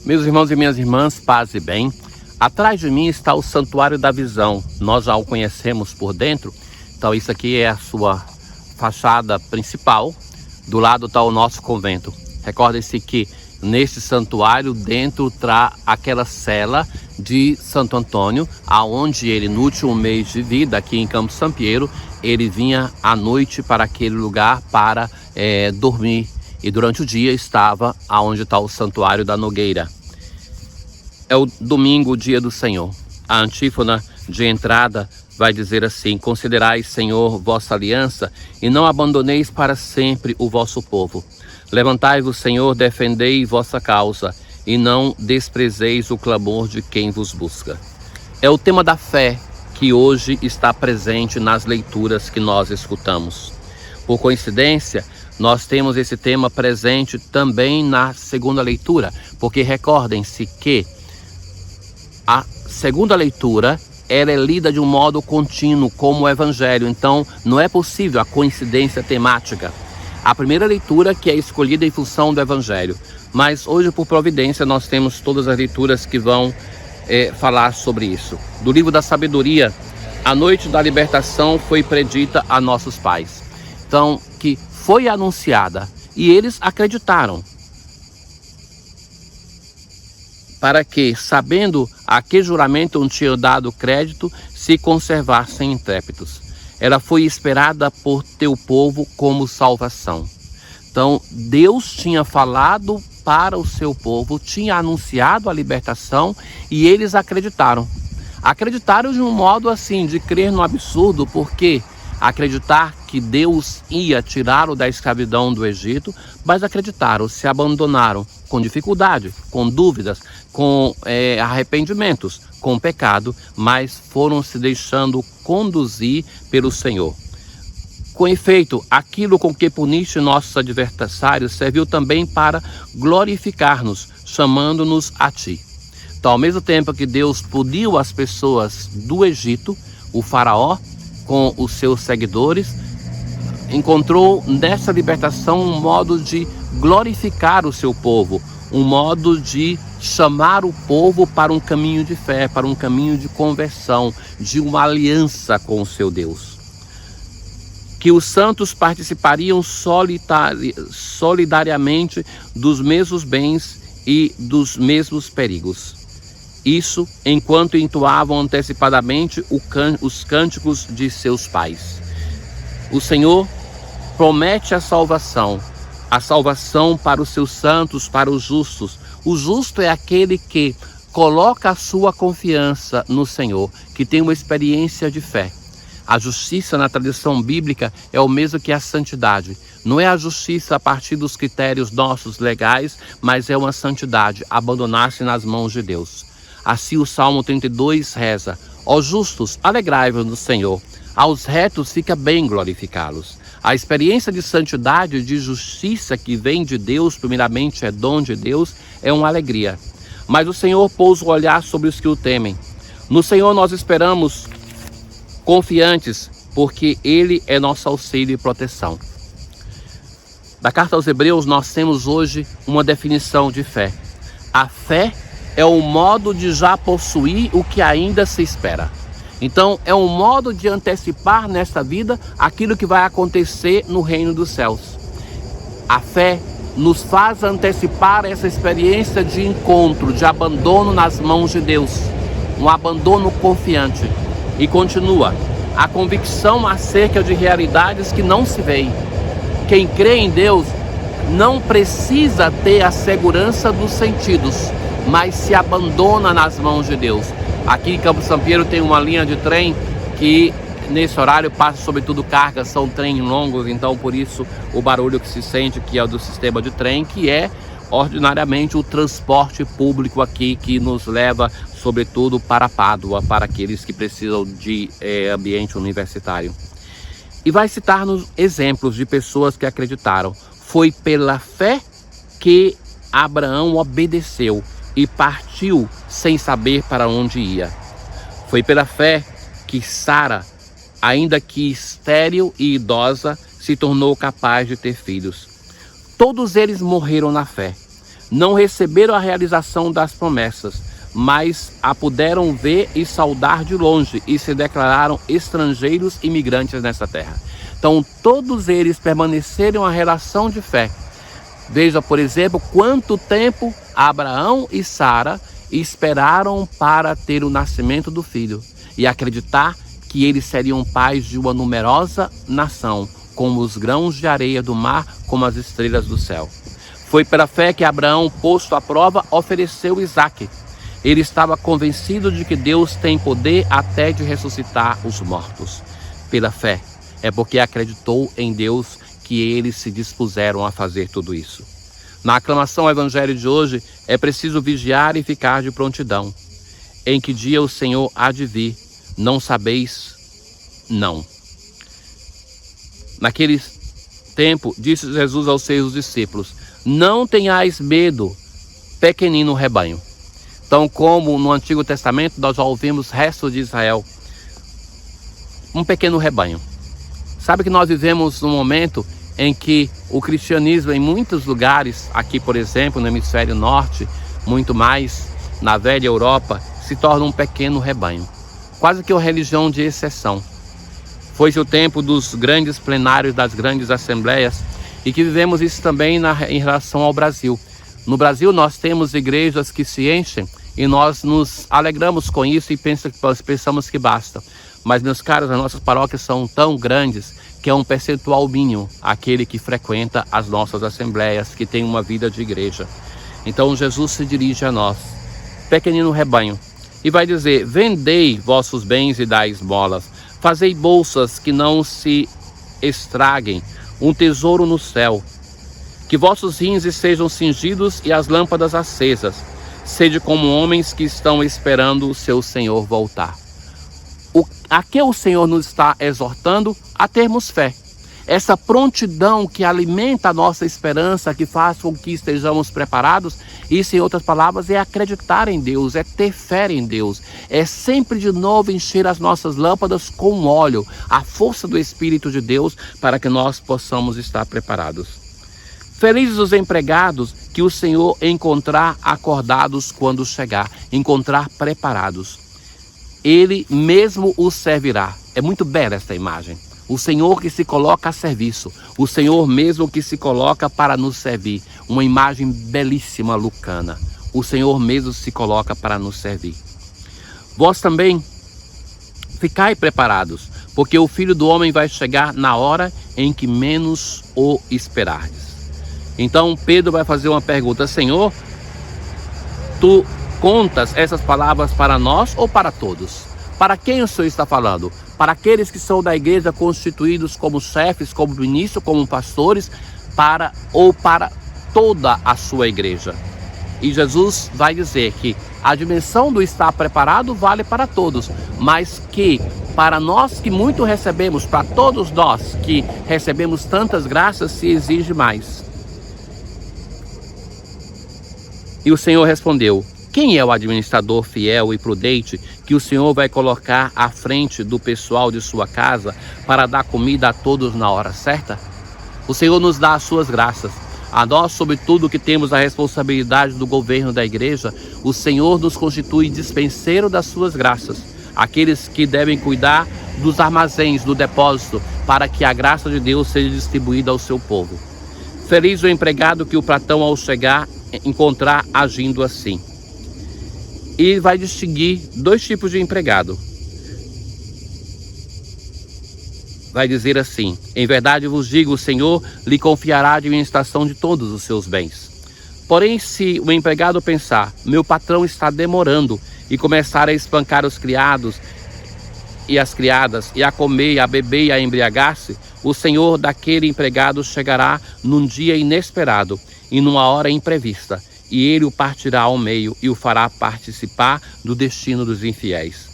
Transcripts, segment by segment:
Meus irmãos e minhas irmãs, paz e bem. Atrás de mim está o Santuário da Visão. Nós já o conhecemos por dentro. Então isso aqui é a sua fachada principal. Do lado está o nosso convento. Recordem-se que neste santuário dentro está aquela cela de Santo Antônio, aonde ele no último mês de vida aqui em Campo Sampiero, ele vinha à noite para aquele lugar para dormir. E durante o dia estava aonde está o Santuário da Nogueira. É o domingo, o dia do Senhor. A antífona de entrada vai dizer assim: considerai, Senhor, vossa aliança, e não abandoneis para sempre o vosso povo. Levantai-vos, Senhor, defendei vossa causa, e não desprezeis o clamor de quem vos busca. É o tema da fé que hoje está presente nas leituras que nós escutamos. Por coincidência, nós temos esse tema presente também na segunda leitura, porque recordem-se que a segunda leitura ela é lida de um modo contínuo como o Evangelho, então não é possível a coincidência temática. A primeira leitura que é escolhida em função do Evangelho, mas hoje por providência nós temos todas as leituras que vão falar sobre isso. Do livro da sabedoria, a noite da libertação foi predita a nossos pais. Então, que foi anunciada e eles acreditaram. Para que, sabendo a que juramento não tinha dado crédito, se conservassem intrépidos. Ela foi esperada por teu povo como salvação. Então, Deus tinha falado para o seu povo, tinha anunciado a libertação e eles acreditaram. Acreditaram de um modo assim, de crer no absurdo, porque acreditar que Deus ia tirá-lo da escravidão do Egito, mas acreditaram, se abandonaram com dificuldade, com dúvidas, com arrependimentos, com pecado, mas foram se deixando conduzir pelo Senhor. Com efeito, aquilo com que puniste nossos adversários serviu também para glorificar-nos, chamando-nos a ti. Então, ao mesmo tempo que Deus puniu as pessoas do Egito, o faraó, com os seus seguidores, encontrou nessa libertação um modo de glorificar o seu povo, um modo de chamar o povo para um caminho de fé, para um caminho de conversão, de uma aliança com o seu Deus. Que os santos participariam solidariamente dos mesmos bens e dos mesmos perigos. Isso enquanto entoavam antecipadamente os cânticos de seus pais. O Senhor promete a salvação para os seus santos, para os justos. O justo é aquele que coloca a sua confiança no Senhor, que tem uma experiência de fé. A justiça na tradição bíblica é o mesmo que a santidade. Não é a justiça a partir dos critérios nossos legais, mas é uma santidade, abandonar-se nas mãos de Deus. Assim o Salmo 32 reza: ó justos, alegrai-vos no Senhor, aos retos fica bem glorificá-los. A experiência de santidade e de justiça que vem de Deus, primeiramente é dom de Deus, é uma alegria. Mas o Senhor pôs o olhar sobre os que o temem. No Senhor nós esperamos confiantes, porque Ele é nosso auxílio e proteção. Da carta aos Hebreus nós temos hoje uma definição de fé. A fé é um modo de já possuir o que ainda se espera. Então, é um modo de antecipar nesta vida aquilo que vai acontecer no reino dos céus. A fé nos faz antecipar essa experiência de encontro, de abandono nas mãos de Deus. Um abandono confiante. E continua, a convicção acerca de realidades que não se veem. Quem crê em Deus não precisa ter a segurança dos sentidos, mas se abandona nas mãos de Deus. Aqui em Campo Sampiero tem uma linha de trem que nesse horário passa sobretudo cargas, são trens longos, então por isso o barulho que se sente, que é o do sistema de trem, que é ordinariamente o transporte público aqui que nos leva sobretudo para Pádua, para aqueles que precisam de ambiente universitário. E vai citar-nos exemplos de pessoas que acreditaram. Foi pela fé que Abraão obedeceu e partiu sem saber para onde ia. Foi pela fé que Sara, ainda que estéril e idosa, se tornou capaz de ter filhos. Todos eles morreram na fé. não receberam a realização das promessas, mas a puderam ver e saudar de longe e se declararam estrangeiros e imigrantes nessa terra. Então todos eles permaneceram a relação de fé. Veja, por exemplo, quanto tempo Abraão e Sara esperaram para ter o nascimento do filho e acreditar que eles seriam pais de uma numerosa nação, como os grãos de areia do mar, como as estrelas do céu. Foi pela fé que Abraão, posto à prova, ofereceu Isaque. Ele estava convencido de que Deus tem poder até de ressuscitar os mortos. Pela fé, é porque acreditou em Deus que eles se dispuseram a fazer tudo isso. Na aclamação ao Evangelho de hoje, é preciso vigiar e ficar de prontidão. Em que dia o Senhor há de vir, não sabeis, não. Naquele tempo, disse Jesus aos seus discípulos: não tenhais medo, pequenino rebanho. Então, como no Antigo Testamento nós já ouvimos restos de Israel, um pequeno rebanho. Sabe que nós vivemos num momento em que o cristianismo em muitos lugares, aqui por exemplo no hemisfério norte, muito mais na velha Europa, se torna um pequeno rebanho. Quase que uma religião de exceção. Foi-se o tempo dos grandes plenários, das grandes assembleias, e que vivemos isso também em relação ao Brasil. No Brasil nós temos igrejas que se enchem e nós nos alegramos com isso e pensamos que basta. Mas, meus caros, as nossas paróquias são tão grandes que é um percentual mínimo aquele que frequenta as nossas assembleias, que tem uma vida de igreja. Então Jesus se dirige a nós, pequenino rebanho, e vai dizer: vendei vossos bens e dai esmolas, fazei bolsas que não se estraguem, um tesouro no céu, que vossos rins sejam cingidos e as lâmpadas acesas, sede como homens que estão esperando o seu Senhor voltar. A que o Senhor nos está exortando? A termos fé. Essa prontidão que alimenta a nossa esperança, que faz com que estejamos preparados, isso, em outras palavras, é acreditar em Deus, é ter fé em Deus, é sempre de novo encher as nossas lâmpadas com óleo, a força do Espírito de Deus, para que nós possamos estar preparados. Felizes os empregados que o Senhor encontrar acordados quando chegar, encontrar preparados. Ele mesmo os servirá. É muito bela esta imagem. O Senhor que se coloca a serviço. O Senhor mesmo que se coloca para nos servir. Uma imagem belíssima, lucana. O Senhor mesmo se coloca para nos servir. Vós também ficai preparados, porque o Filho do Homem vai chegar na hora em que menos o esperardes. Então Pedro vai fazer uma pergunta: Senhor, tu contas essas palavras para nós ou para todos? Para quem o Senhor está falando? Para aqueles que são da igreja constituídos como chefes, como ministros, como pastores, ou para toda a sua igreja? E Jesus vai dizer que a dimensão do estar preparado vale para todos, mas que para nós que muito recebemos, para todos nós que recebemos tantas graças, se exige mais. E o Senhor respondeu: quem é o administrador fiel e prudente que o Senhor vai colocar à frente do pessoal de sua casa para dar comida a todos na hora certa? O Senhor nos dá as suas graças. A nós, sobretudo, que temos a responsabilidade do governo da igreja, o Senhor nos constitui dispenseiro das suas graças. Aqueles que devem cuidar dos armazéns, do depósito, para que a graça de Deus seja distribuída ao seu povo. Feliz o empregado que o patrão, ao chegar, encontrar agindo assim. E vai distinguir dois tipos de empregado. Vai dizer assim: em verdade vos digo, o Senhor lhe confiará a administração de todos os seus bens. Porém, se o empregado pensar: meu patrão está demorando, e começar a espancar os criados e as criadas, e a comer, a beber e a embriagar-se, o Senhor daquele empregado chegará num dia inesperado e numa hora imprevista, e ele o partirá ao meio e o fará participar do destino dos infiéis.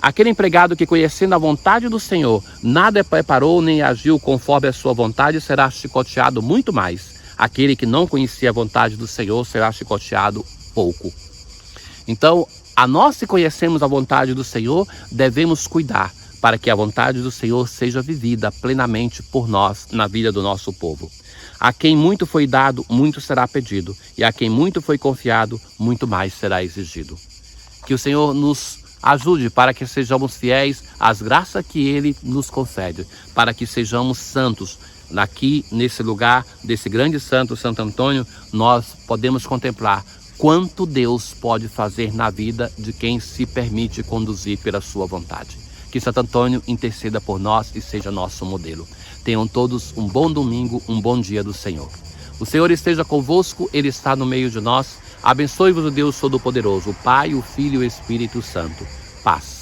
Aquele empregado que, conhecendo a vontade do Senhor, nada preparou nem agiu conforme a sua vontade, será chicoteado muito mais. Aquele que não conhecia a vontade do Senhor será chicoteado pouco. Então, a nós que conhecemos a vontade do Senhor, devemos cuidar para que a vontade do Senhor seja vivida plenamente por nós na vida do nosso povo. A quem muito foi dado, muito será pedido, e a quem muito foi confiado, muito mais será exigido. Que o Senhor nos ajude para que sejamos fiéis às graças que Ele nos concede, para que sejamos santos. Aqui, nesse lugar, desse grande santo, Santo Antônio, nós podemos contemplar quanto Deus pode fazer na vida de quem se permite conduzir pela sua vontade. Que Santo Antônio interceda por nós e seja nosso modelo. Tenham todos um bom domingo, um bom dia do Senhor. O Senhor esteja convosco, Ele está no meio de nós. Abençoe-vos o Deus Todo-Poderoso, o Pai, o Filho e o Espírito Santo. Paz.